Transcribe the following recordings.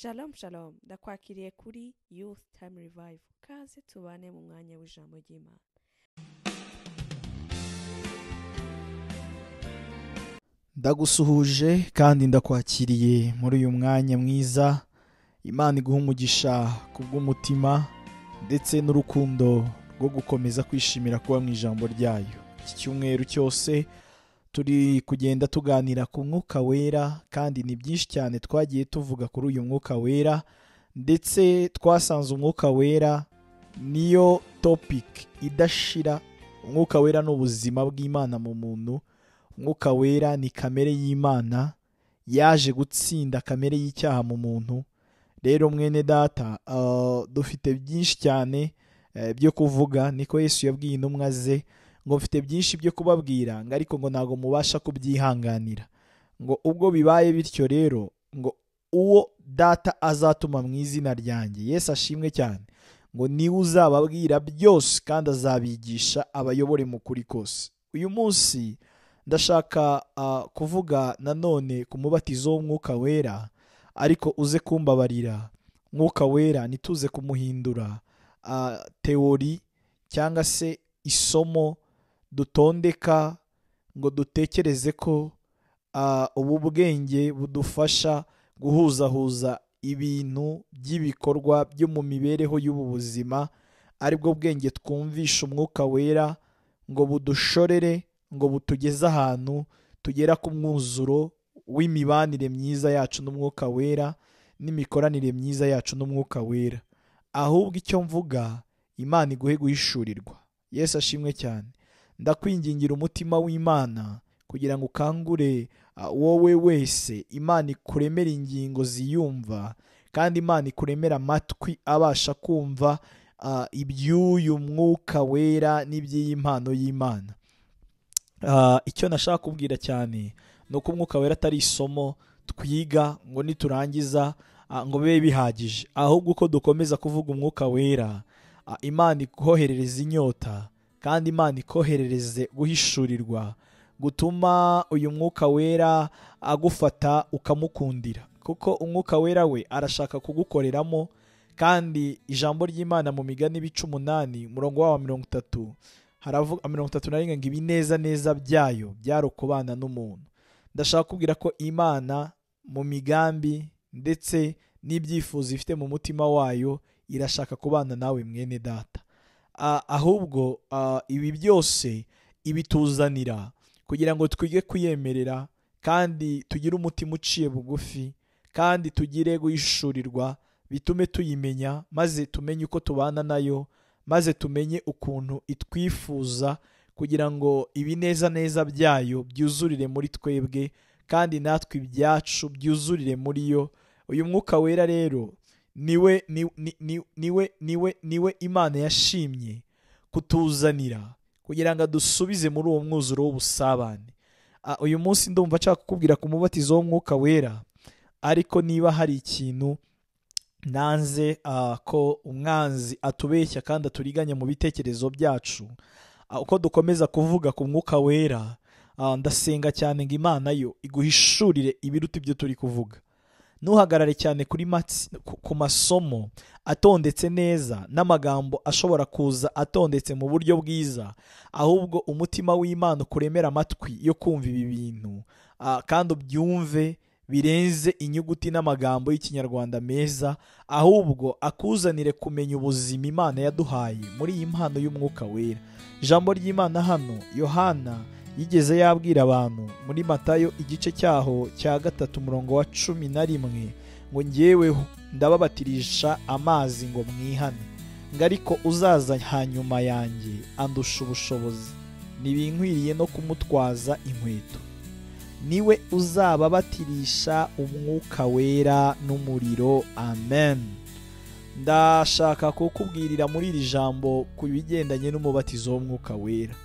Shalom shalom ndakwakiriye kuri Youth Time Revival. Kaze tubane mu mwanya w'ijambo ry'Imana. Ndagusuhuje kandi ndakwakiriye muri uyu mwanya mwiza. Imana iguha umugisha kubw'umutima ndetse n'urukundo rwo gukomeza kwishimira kuba mu ijambo ryayo. Iki cyumweru cyose turi kugenda tuganira ku mwuka wera, kandi ni byinshi cyane twagiye tuvuga kuri uyu mwuka wera, ndetse twasanze umwuka wera niyo topic idashira. Umwuka wera ni ubuzima bw'Imana mu muntu. Umwuka wera ni kamere y'Imana yaje gutsinda kamere y'icyaha mu muntu. Rero mwene data, dufite byinshi cyane byo kuvuga. Niko Yesu yabwiye intumwa ze ngo mfite byinshi byo kubabwira, ngo ariko ngo ntago mubasha kubyihanganira. Ngo ubwo bibaye bityo rero, ngo uwo data azatuma mu izina ryanjye, Yesu ashimwe cyane, ngo niwe uzababwira byose kandi azabigisha abayobore mu kuri kose. Uyu munsi ndashaka kuvuga nanone ku mubatizo w'umwuka wera, ariko uze kumbabarira. Mwuka wera ntituze kumuhindura teori cyangwa se isomo dutondeka ngo dutekereze ko ubu bwenge budufasha guhuzahuza ibintu by'ibikorwa byo mu mibereho y'ubu buzima, aribwo bwenge twumvisha umwuka wera ngo budushorere, ngo butugeze ahantu tugera ku mwuzuro w'imibanire myiza yacu n'umwuka wera n'imikoranire myiza yacu n'umwuka wera. Ahubwo icyo mvuga, Imana iguhe guhishurirwa. Yesu ashimwe cyane. Ndakwingingira umutima w'Imana kugira ngo ukangure wowe wese. Imana ikuremera ingingo ziyumva, kandi Imana ikuremera amatwi abasha kumva iby'uyu mwuka wera n'iby'iyi mpano y'Imana. Icyo nashaka kubwira cyane ni uko umwuka wera atari isomo twiga ngo niturangiza ngo bibe bihagije, ahubwo uko dukomeza kuvuga umwuka wera, Imana ikoherereza inyota, kandi Imana ikoherereze guhishurirwa, gutuma uyu mwuka wera agufata ukamukundira, kuko umwuka wera we arashaka kugukoreramo. Kandi ijambo ry'Imana mu Migani 18 umurongo wa 30 haravuga 31 ngo ibineza neza byayo byarokubana n'umuntu. Ndashaka kubwira ko Imana mu migambi ndetse n'ibyifuzo ifite mu mutima wayo irashaka kubana nawe mwene data. Ahubwo ibi byose ibituzanira kugira ngo twige kuyemerera, kandi tugire umutima uciye bugufi, kandi tugire guhishurirwa, bitume tuyimenya, maze tumenye uko tubana nayo, maze tumenye ukuntu itwifuza, kugira ngo ibineza neza byayo byuzurire muri twebwe, kandi natwe ibyacu byuzurire muri yo. Uyu mwuka wera rero niwe Imana yashimye kutuzanira kugira ngo adusubize muri uwo mwuzuro w'ubusabane. Uyu munsi ndumva nshaka kukubwira ku mubatizo w'umwuka wera, ariko niba hari ikintu nanze ko umwanzi atubeshya kandi aturiganya mu bitekerezo byacu, uko dukomeza kuvuga ku mwuka wera, ndasenga cyane ngo Imana yo iguhishurire ibiruta ibyo turi kuvuga. Ntuhagarare cyane ku masomo atondetse neza n'amagambo ashobora kuza atondetse mu buryo bwiza, ahubwo umutima w'Imana ukuremera amatwi yo kumva ibi bintu, kandi ubyumve birenze inyuguti n'amagambo y'ikinyarwanda meza, ahubwo akuzanire kumenya ubuzima Imana yaduhaye muri iyi mpano y'umwuka wera. Ijambo ry'Imana hano Yohana yigeze yabwira abantu muri Matayo igice cyaho cya 3 umurongo wa 11 ngo njyeweho ndababatirisha amazi ngo mwihane, ngo ariko uzaza hanyuma yanjye andusha ubushobozi, ntibinkwiriye no kumutwaza inkweto. Niwe uzababatirisha umwuka wera n'umuriro. Amen. Ndashaka kukubwirira muri iri jambo ku bigendanye n'umubatizo w'umwuka wera.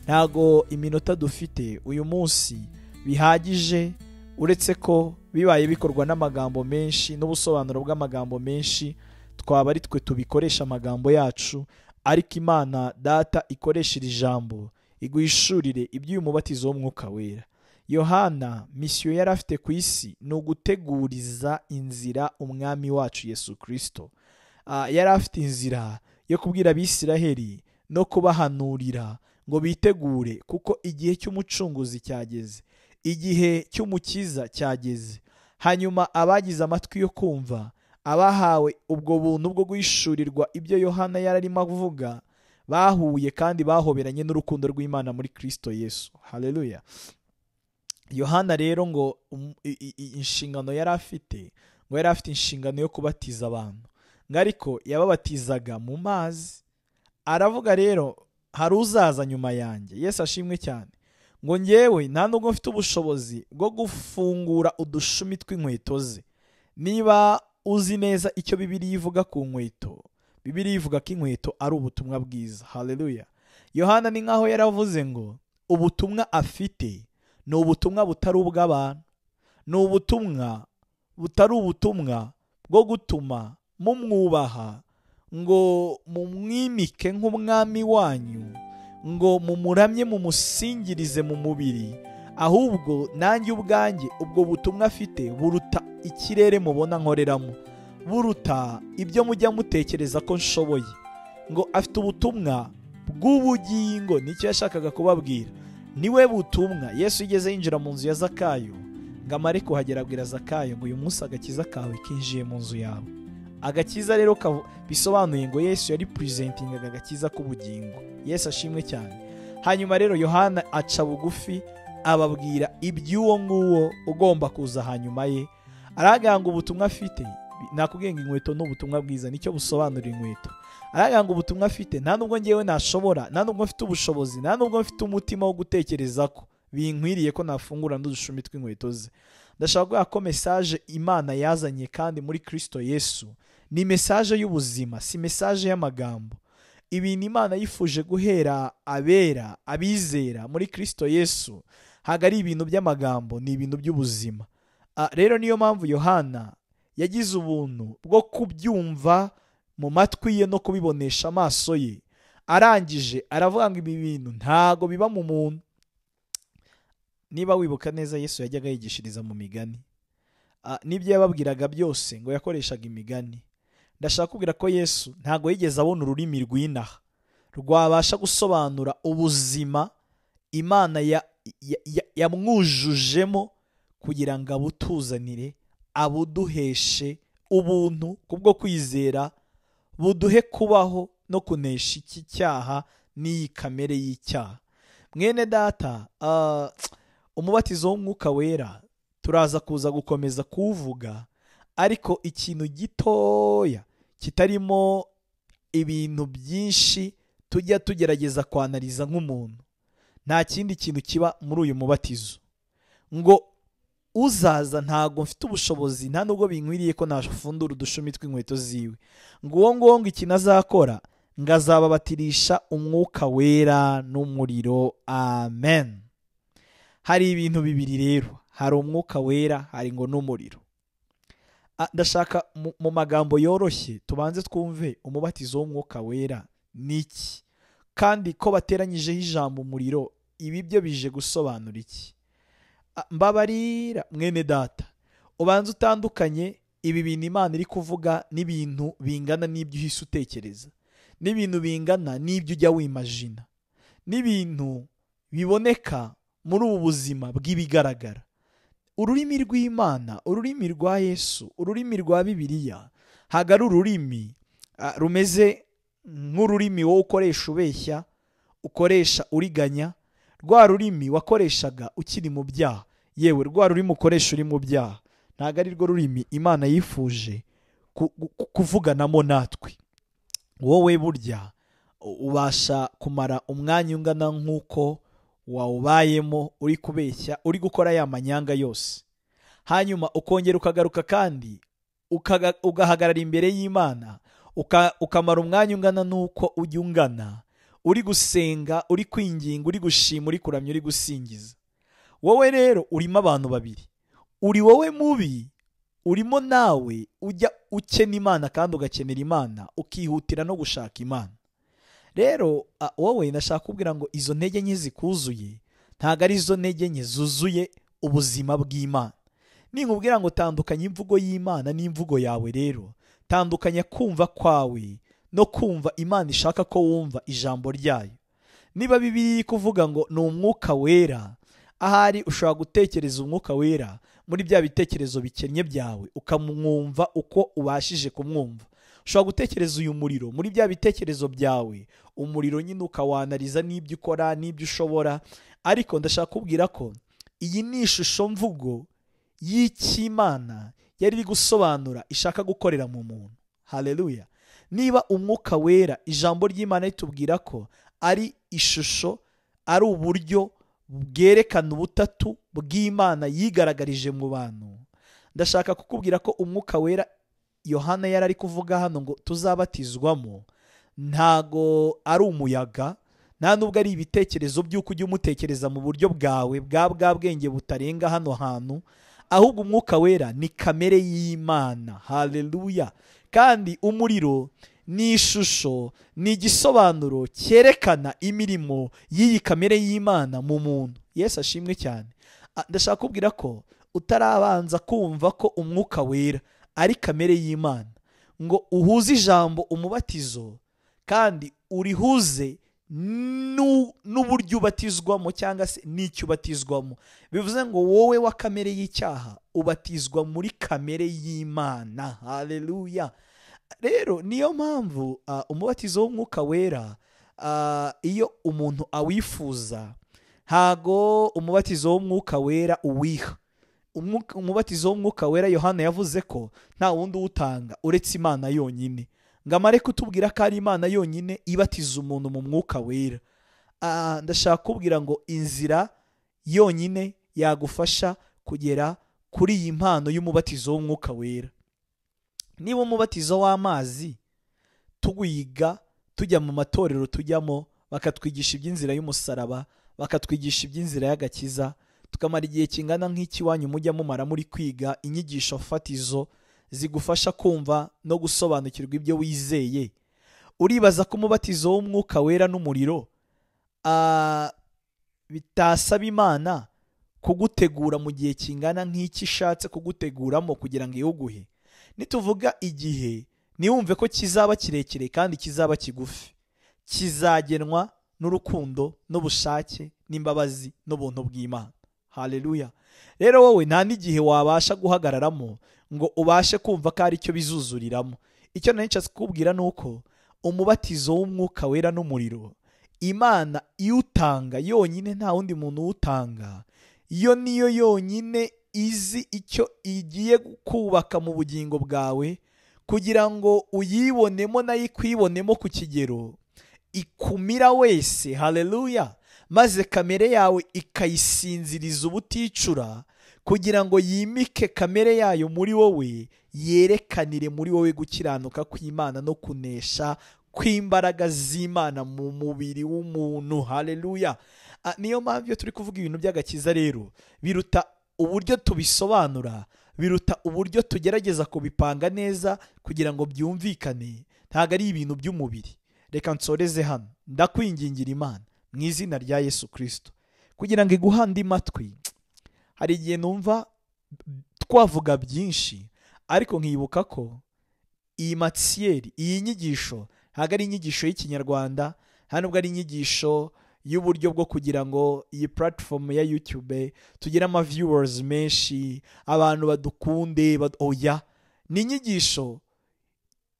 Ntago iminota dufite uyu munsi bihagije, uretse ko bibaye bikorwa n'amagambo menshi n'ubusobanuro bw'amagambo menshi, twaba ari twe tubikoresha amagambo yacu, ariko Imana Data ikoresha iri jambo iguhishurire iby'uyu mubatizo w'umwuka wera. Yohana misiyo yari afite ku isi ni uguteguriza inzira umwami wacu Yesu Kristo. Yari afite inzira yo kubwira Abisiraheli no kubahanurira ngo bitegure, kuko igihe cy'umucunguzi cyageze, igihe cy'umukiza cyageze. Hanyuma abagize amatwi yo kumva, abahawe ubwo buntu bwo guhishurirwa ibyo Yohana yari arimo avuga, bahuye kandi bahoberanye n'urukundo rw'Imana muri Kristo Yesu. Haleluya. Yohana rero ngo inshingano yari afite, ngo yari afite inshingano yo kubatiza abantu, ngo ariko yababatizaga mu mazi. Aravuga rero, hari uzaza nyuma yanjye, Yesu ashimwe cyane, ngo njyewe nta nubwo mfite ubushobozi bwo gufungura udushumi tw'inkweto ze. Niba uzi neza icyo Bibiliya ivuga ku nkweto, Bibiliya ivuga ko inkweto ari ubutumwa bwiza. Haleluya. Yohana ni nkaho yaravuze ngo ubutumwa afite ni ubutumwa butari ubw'abantu, ni ubutumwa butari ubutumwa bwo gutuma mumwubaha, ngo mumwimike nk'umwami wanyu, ngo mumuramye mumusingirize mu mubiri, ahubwo nanjye ubwanjye ubwo butumwa afite buruta ikirere mubona nkoreramo, buruta ibyo mujya mutekereza ko nshoboye. Ngo afite ubutumwa bw'ubugingo, nicyo yashakaga kubabwira. Niwe butumwa. Yesu yigeze yinjira mu nzu ya Zakayo, ngo amare kuhagera abwira Zakayo ngo uyu munsi agakiza kawe kinjiye mu nzu yawe. Agakiza rero bisobanuye ngo Yesu yari presentingaga agakiza k'ubugingo. Yesu ashimwe cyane. Hanyuma rero Yohana aca bugufi ababwira iby'uwo nguwo ugomba kuza hanyuma ye. Araganga ubutumwa afite, nakubwiye ngo inkweto n'ubutumwa bwiza, nicyo busobanura inkweto. Araganga ubutumwa afite nta nubwo ngewe nashobora, nta nubwo mfite ubushobozi, nta nubwo mfite umutima wo gutekereza ko binkwiriye ko nafungura n'udushumi tw'inkweto ze. Ndashaka kuvuga ko mesaje Imana yazanye kandi muri Kristo Yesu ni mesaje y'ubuzima, si mesaje y'amagambo. Ibintu Imana yifuje guhera abera, abizera muri Kristo Yesu, haga ari ibintu by'amagambo, ni ibintu by'ubuzima. Rero niyo mpamvu Yohana yagize ubuntu bwo kubyumva mu matwi ye no kubibonesha amaso ye. Arangije aravuga ngo ibi bintu ntago biba mu muntu. Niba wibuka neza, Yesu yajyaga yigishiriza mu migani. N'ibyo yababwiraga byose ngo yakoreshaga imigani. Ndashaka kubwira ko Yesu ntago yigeze abona ururimi rw'inaha rwabasha gusobanura ubuzima Imana yamwujujemo kugira ngo abutuzanire, abuduheshe ubuntu kubwo kwizera, buduhe kubaho no kunesha iki cyaha n'iyi kamere y'icyaha. Mwene data, umubatizo w'umwuka wera turaza kuza gukomeza kuvuga, ariko ikintu gitoya kitarimo ibintu byinshi tujya tugerageza kwanariza nk'umuntu, nta kindi kintu kiba muri uyu mubatizo. Ngo uzaza ntago mfite ubushobozi, nta nubwo binkwiriye ko nafundura udushumi tw'inkweto ziwe. Ngo uwo ngo ikintu azakora, ngo azababatirisha umwuka wera n'umuriro. Amen. Hari ibintu bibiri rero, hari umwuka wera, hari ngo n'umuriro. Ndashaka mu magambo yoroshye tubanze twumve umubatizo w'umwuka wera niki, kandi ko bateranyijeho ijambo umuriro, ibi byo bije gusobanura iki. Mbabarira mwene data, ubanze utandukanye ibi bintu Imana iri kuvuga n'ibintu bingana n'ibyo uhise utekereza, n'ibintu bingana n'ibyo ujya wimajina, n'ibintu biboneka muri ubu buzima bw'ibigaragara. Ururimi rw'Imana, ururimi rwa Yesu, ururimi rwa Bibiliya, haga ari ururimi rumeze nk'ururimi wowe ukoresha ubeshya, ukoresha uriganya, rwa rurimi wakoreshaga ukiri mu byaha. Yewe rwa rurimi ukoresha uri mu byaha ntago ari rwo rurimi Imana yifuje kuvuganamo natwe. Wowe burya ubasha kumara umwanya ungana nk'uko wawubayemo uri kubeshya, uri gukora ya manyanga yose, hanyuma ukongera ukagaruka kandi ugahagarara imbere y'Imana ukamara umwanya ungana n'uko ujya ungana, uri gusenga, uri kwinginga, uri gushima, uri kuramya, uri gusingiza. Wowe rero urimo abantu babiri, uri wowe mubi, urimo nawe ujya ukena Imana kandi ugakenera Imana, ukihutira no gushaka Imana. Rero wowe ndashaka kubwira ngo izo ntege nke zikuzuye ntabwo ari zo ntege nke zuzuye ubuzima bw'Imana. Ninkubwira ngo tandukanya imvugo y'Imana n'imvugo yawe, rero tandukanya kumva kwawe no kumva Imana ishaka ko wumva ijambo ryayo. Niba Bibiliya iri kuvuga ngo ni umwuka wera, ahari ushobora gutekereza umwuka wera muri bya bitekerezo bikennye byawe ukamwumva uko ubashije kumwumva. Ushobora gutekereza uyu muriro muri bya bitekerezo byawe, umuriro nyine ukawanariza n'ibyo ukora n'ibyo ushobora. Ariko ndashaka kubwira ko iyi ni ishusho mvugo y'Imana yari iri gusobanura ishaka gukorera mu muntu. Haleluya. Niba umwuka wera, ijambo ry'Imana ritubwira ko ari ishusho, ari uburyo bwerekana ubutatu bw'Imana yigaragarije mu bantu, ndashaka kukubwira ko umwuka wera Yohana yari ari kuvuga hano ngo tuzabatizwamo ntago ari umuyaga, nta nubwo ari ibitekerezo by'uko ujya umutekereza mu buryo bwawe bwa bwenge butarenga hano hantu, ahubwo umwuka wera ni kamere y'Imana. Haleluya. Kandi umuriro ni ishusho, ni igisobanuro cyerekana imirimo y'iyi kamere y'Imana mu muntu. Yesu ashimwe cyane. Ndashaka kubwira ko utarabanza kumva ko umwuka wera ari kamere y'Imana ngo uhuze ijambo umubatizo kandi urihuze n'uburyo ubatizwamo cyangwa se n'icyo ubatizwamo, bivuze ngo wowe wa kamere y'icyaha ubatizwa muri kamere y'Imana. Haleluya. Rero niyo mpamvu umubatizo w'umwuka wera iyo umuntu awifuza, ntago umubatizo w'umwuka wera uwiha. Umubatizo w'umwuka wera Yohana yavuze ko nta wundi uwutanga uretse Imana yonyine, ngo amare kutubwira ko ari Imana yonyine ibatiza umuntu mu mwuka wera. Ndashaka kubwira ngo inzira yonyine yagufasha kugera kuri iyi mpano y'umubatizo w'umwuka wera, niba umubatizo w'amazi tuwiga tujya mu matorero tujyamo, bakatwigisha iby'inzira y'umusaraba, bakatwigisha iby'inzira y'agakiza, tukamara igihe kingana nk'ikiwanyu mujya mumara muri kwiga inyigisho fatizo zigufasha kumva no gusobanukirwa ibyo wizeye, uribaza ko umubatizo w'umwuka wera n'umuriro bitasaba Imana kugutegura mu gihe kingana nk'iki ishatse kuguteguramo kugira ngo iwuguhe? Nituvuga igihe, niwumve ko kizaba kirekire kandi kizaba kigufi, kizagenwa n'urukundo n'ubushake n'imbabazi n'ubuntu bw'Imana. Haleluya. Rero wowe nta n'igihe wabasha guhagararamo ngo ubashe kumva ko ari cyo bizuzuriramo. Icyo nari nshatse kukubwira ni uko umubatizo w'umwuka wera n'umuriro Imana iwutanga yonyine, nta wundi muntu uwutanga. Iyo niyo yonyine izi icyo igiye kubaka mu bugingo bwawe kugira ngo uyibonemo nayo ikwibonemo ku kigero ikumira wese. Haleluya. Maze kamere yawe ikayisinziriza ubuticura kugira ngo yimike kamere yayo muri wowe, yerekanire muri wowe gukiranuka kw'Imana no kunesha kw'imbaraga z'Imana mu mubiri w'umuntu. Haleluya. Niyo mpamvu iyo turi kuvuga ibintu by'agakiza rero, biruta uburyo tubisobanura, biruta uburyo tugerageza kubipanga neza kugira ngo byumvikane, ntabwo ari ibintu by'umubiri. Reka nsoreze hano, ndakwingingira Imana mu izina rya Yesu Kristo kugira ngo iguhande amatwi. Hari igihe numva twavuga byinshi ariko nkibuka ko iyi matiyeri, iyi nyigisho ntabwo ari inyigisho y'ikinyarwanda, nta nubwo ari inyigisho y'uburyo bwo kugira ngo iyi platform ya YouTube tugire ama viewers menshi, abantu badukunde. Oya, ni inyigisho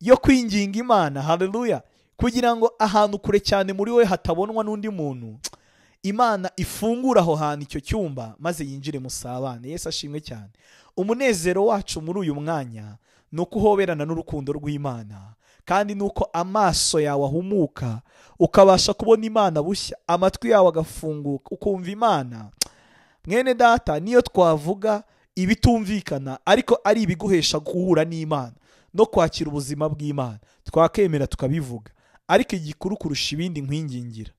yo kwinginga Imana. Haleluya. Kugira ngo ahantu kure cyane muri we hatabonwa n'undi muntu, Imana ifungura aho hantu icyo cyumba maze yinjire musabane. Yesu ashimwe cyane. Umunezero wacu muri uyu mwanya ni uko uhoberana n'urukundo rw'Imana, kandi ni uko amaso yawe ahumuka ukabasha kubona Imana bushya, amatwi yawe agafunguka ukumva Imana. Mwene data, niyo twavuga ibitumvikana ariko ari ibiguhesha guhura n'Imana no kwakira ubuzima bw'Imana, twakemera tukabivuga. Ariko igikuru kurusha ibindi nkwingingira,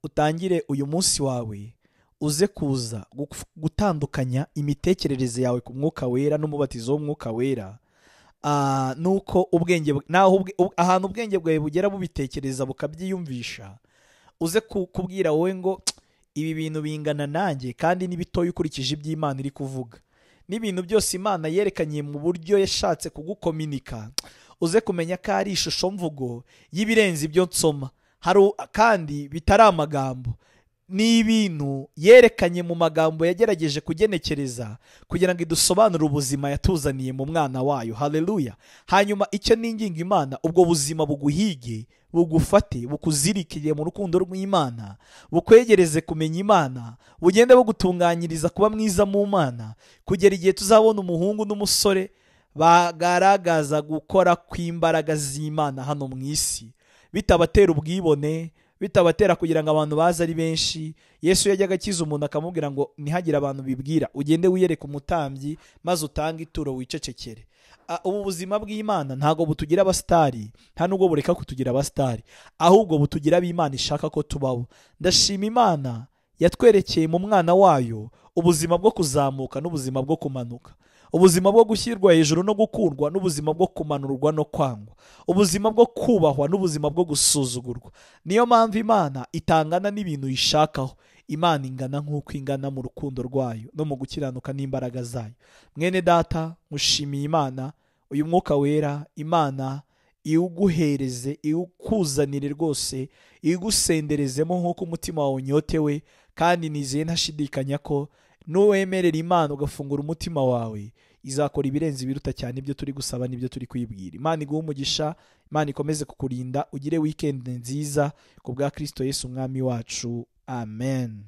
utangire uyu munsi wawe uze kuza gutandukanya imitekerereze yawe ku mwuka wera n'umubatizo w'umwuka wera. Nuko ubwenge ahantu ubwenge bwawe bugera bubitekereza bukabyiyumvisha, uze kubwira wowe ngo ibi bintu bingana nanjye kandi ni bitoya ukurikije iby'Imana iri kuvuga, n'ibintu byose Imana yerekanye mu buryo yashatse kugukominika, uze kumenya ko ari ishusho mvugo y'ibirenze ibyo nsoma, kandi bitari amagambo, ni ibintu yerekanye mu magambo yagerageje kugenekereza kugira ngo idusobanure ubuzima yatuzaniye mu mwana wayo. Haleluya. Hanyuma icyo ninginga Imana, ubwo buzima buguhige, bugufate, bukuzirikire mu rukundo rw'Imana, bukwegereze kumenya Imana, bugende bugutunganyiriza kuba mwiza mu Mana, kugera igihe tuzabona umuhungu n'umusore bagaragaza gukora kw'imbaraga z'Imana hano mu isi, bitabatera ubwibone, bitabatera kugira ngo abantu baze ari benshi. Yesu yajyaga akiza umuntu akamubwira ngo ntihagire abantu bibwira, ugende wiyereke umutambyi maze utange ituro wicecekere. Ubu buzima bw'Imana ntago butugira abasitari, nta nubwo bureka kutugira abasitari, ahubwo butugira ab'Imana ishaka ko tubaho. Ndashima Imana yatwerekeye mu mwana wayo ubuzima bwo kuzamuka n'ubuzima bwo kumanuka, ubuzima bwo gushyirwa hejuru no gukundwa n'ubuzima bwo kumanurwa no kwangwa, ubuzima bwo kubahwa n'ubuzima bwo gusuzugurwa. Niyo mpamvu Imana itangana n'ibintu yishakaho. Imana ingana nk'uko ingana mu rukundo rwayo no mu gukiranuka n'imbaraga zayo. Mwene data, ngushimiye Imana, uyu mwuka wera Imana iwuguhereze, iwukuzanire rwose, iwugusenderezemo nk'uko umutima wawe unyotewe, kandi nizeye ntashidikanya ko nuwemerera Imana ugafungura umutima wawe, izakora ibirenze ibiruta cyane ibyo turi gusaba n'ibyo turi kwibwira. Imana iguhe umugisha, Imana ikomeze kukurinda, ugire weekend nziza ku bwa Kristo Yesu umwami wacu. Amen.